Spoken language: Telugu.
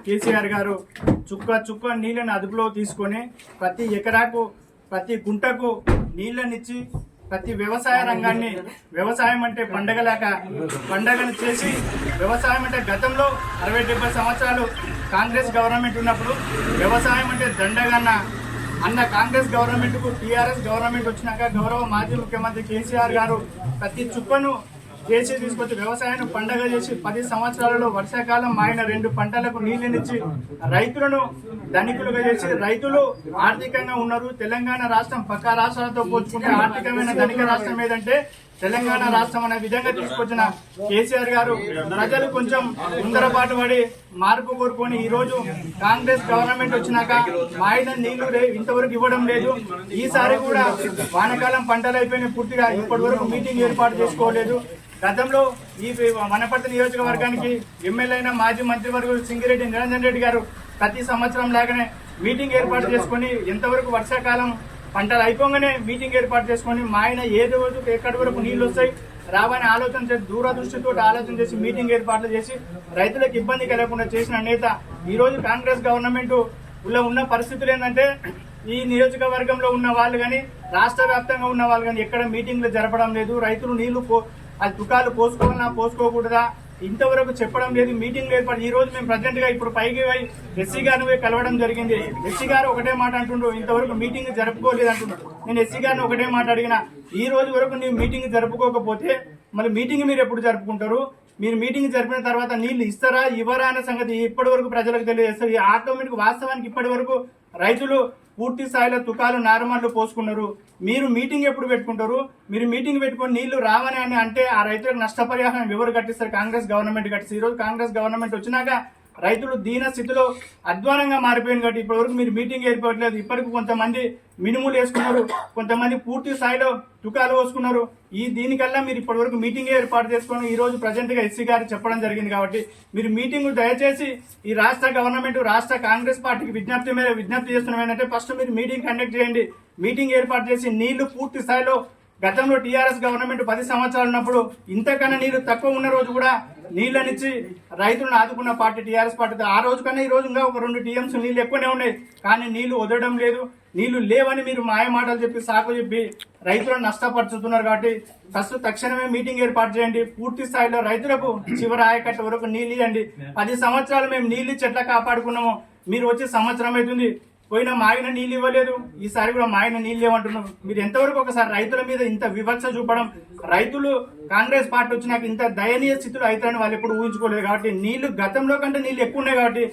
కేసీఆర్ గారు చుక్క చుక్క నీళ్ళని అదుపులో తీసుకొని ప్రతి ఎకరాకు ప్రతి గుంటకు నీళ్ళనిచ్చి ప్రతి వ్యవసాయ రంగాన్ని వ్యవసాయం అంటే పండగను చేసి వ్యవసాయం అంటే గతంలో 60-70 సంవత్సరాలు కాంగ్రెస్ గవర్నమెంట్ ఉన్నప్పుడు వ్యవసాయం అంటే దండగన్న అన్న కాంగ్రెస్ గవర్నమెంట్ కు టీఆర్ఎస్ గవర్నమెంట్ వచ్చినాక గౌరవ మాజీ ముఖ్యమంత్రి కేసీఆర్ గారు ప్రతి చుక్కను చేసి తీసుకొచ్చి వ్యవసాయాన్ని పండగ చేసి 10 సంవత్సరాలలో వర్షాకాలం ఆయన 2 పంటలకు నీళ్ళనిచ్చి రైతులను ధనికులుగా చేసి రైతులు ఆర్థికంగా ఉన్నారు. తెలంగాణ రాష్ట్రం పక్క రాష్ట్రాలతో పోల్చుకుంటే ఆర్థికమైన ధనిక రాష్ట్రం ఏదంటే తెలంగాణ రాష్ట్రం అనే విధంగా తీసుకొచ్చిన కేసీఆర్ గారు ప్రజలు కొంచెం ముందరపాటు పడి మార్పు కోరుకొని ఈ రోజు కాంగ్రెస్ గవర్నమెంట్ వచ్చినాక మాయిన నీళ్లు ఇంతవరకు ఇవ్వడం లేదు. ఈసారి కూడా వానాకాలం పంటలు అయిపోయిన పూర్తిగా ఇప్పటి వరకు మీటింగ్ ఏర్పాటు చేసుకోలేదు. గతంలో ఈ వనపర్తి నియోజకవర్గానికి ఎమ్మెల్యే అయిన మాజీ మంత్రివర్గ సింగిరెడ్డి నిరంజన్ రెడ్డి గారు ప్రతి సంవత్సరం లాగానే మీటింగ్ ఏర్పాటు చేసుకుని ఎంతవరకు వర్షాకాలం పంటలు అయిపోగానే మీటింగ్ ఏర్పాటు చేసుకుని మా ఆయన ఏ రోజు ఎక్కడి వరకు నీళ్లు వస్తాయి రావని ఆలోచన చేసి దూరదృష్టితో ఆలోచన చేసి మీటింగ్ ఏర్పాట్లు చేసి రైతులకు ఇబ్బంది కలగకుండా చేసిన నేత ఈ రోజు కాంగ్రెస్ గవర్నమెంట్ ఉన్న పరిస్థితులు ఏంటంటే ఈ నియోజకవర్గంలో ఉన్న వాళ్ళు కానీ రాష్ట్ర వ్యాప్తంగా ఉన్న వాళ్ళు కానీ ఎక్కడ మీటింగ్లు జరపడం లేదు. రైతులు నీళ్లు అది దుకాలు పోసుకోవాలన్నా పోసుకోకూడదా ఇంతవరకు చెప్పడం లేదు. మీటింగ్ ఏర్పాటు ఈ రోజు మేము ప్రజెంట్ గా ఇప్పుడు పైకి ఎస్సీ గారిని కలవడం జరిగింది. ఎస్సీ గారు ఒకటే మాట అంటుండ్రు, ఇంతవరకు మీటింగ్ జరుపుకోలేదు అంటున్నారు. నేను ఎస్సీ గారిని ఒకటే మాట అడిగిన, ఈ రోజు వరకు ನೀವು మీటింగ్ జరుపుకోకపోతే మళ్ళీ మీటింగ్ మీరు ఎప్పుడు జరుపుకుంటారు? మీరు మీటింగ్ జరిపిన తర్వాత నీళ్లు ఇస్తారా ఇవ్వరా అనే సంగతి ఇప్పటి వరకు ప్రజలకు తెలియజేస్తారు. ఈ ఆటోమేటిక్ వాస్తవానికి ఇప్పటి వరకు రైతులు పూర్తి స్థాయిలో తుకాలు నారుమళ్లు పోసుకున్నారు. మీరు మీటింగ్ ఎప్పుడు పెట్టుకుంటారు? మీరు మీటింగ్ పెట్టుకుని నీళ్లు రావని అని అంటే ఆ రైతులకు నష్టపరిహారం ఎవరు కట్టిస్తారు? కాంగ్రెస్ గవర్నమెంట్ కట్టిస్తారు. ఈ రోజు కాంగ్రెస్ గవర్నమెంట్ వచ్చినాక రైతులు దీన స్థితిలో అధ్వానంగా మారిపోయింది కాబట్టి ఇప్పటి వరకు మీరు మీటింగ్ ఏర్పడలేదు. ఇప్పటికి కొంతమంది మినుములు వేసుకున్నారు, కొంతమంది పూర్తి స్థాయిలో తుకాలు పోసుకున్నారు. దీనికల్లా మీరు ఇప్పటి వరకు మీటింగ్ ఏర్పాటు చేసుకుని ఈ రోజు ప్రజెంట్ గా ఎస్సీ గారు చెప్పడం జరిగింది. కాబట్టి మీరు మీటింగ్ దయచేసి ఈ రాష్ట్ర గవర్నమెంట్ రాష్ట్ర కాంగ్రెస్ పార్టీకి విజ్ఞప్తి చేస్తున్నాం ఏంటంటే ఫస్ట్ మీరు మీటింగ్ కండక్ట్ చేయండి. మీటింగ్ ఏర్పాటు చేసి నీళ్లు పూర్తి స్థాయిలో గతంలో టీఆర్ఎస్ గవర్నమెంట్ 10 సంవత్సరాలు ఉన్నప్పుడు ఇంతకన్నా నీళ్లు తక్కువ ఉన్న రోజు కూడా నీళ్ళనిచ్చి రైతులను ఆదుకున్న పార్టీ టీఆర్ఎస్ పార్టీ. ఆ రోజు కన్నా ఈ రోజు ఇంకా ఒక 2 టీఎంస్ నీళ్లు ఎక్కువనే ఉన్నాయి, కానీ నీళ్లు వదలడం లేదు. నీళ్లు లేవని మీరు మాయ మాటలు చెప్పి సాకు చెప్పి రైతులను నష్టపరుచుతున్నారు. కాబట్టి ఫస్ట్ తక్షణమే మీటింగ్ ఏర్పాటు చేయండి. పూర్తి స్థాయిలో రైతులకు చివరి ఆయకట్ట వరకు నీళ్ళు ఇవ్వండి. 10 సంవత్సరాలు మేము నీళ్లు చెట్ల కాపాడుకున్నాము, మీరు వచ్చి సంవత్సరం అవుతుంది పోయినా మాయన నీళ్ళు ఇవ్వలేదు. ఈసారి కూడా మాయన నీళ్ళు ఇవ్వమంటున్నాం. మీరు ఎంతవరకు ఒకసారి రైతుల మీద ఇంత వివక్ష చూపడం, రైతులు కాంగ్రెస్ పార్టీ వచ్చినాక ఇంత దయనీయ స్థితిలో అవుతారని వాళ్ళు ఎప్పుడు ఊహించుకోలేదు. కాబట్టి నీళ్లు గతంలో కంటే నీళ్లు ఎక్కువ ఉన్నాయి కాబట్టి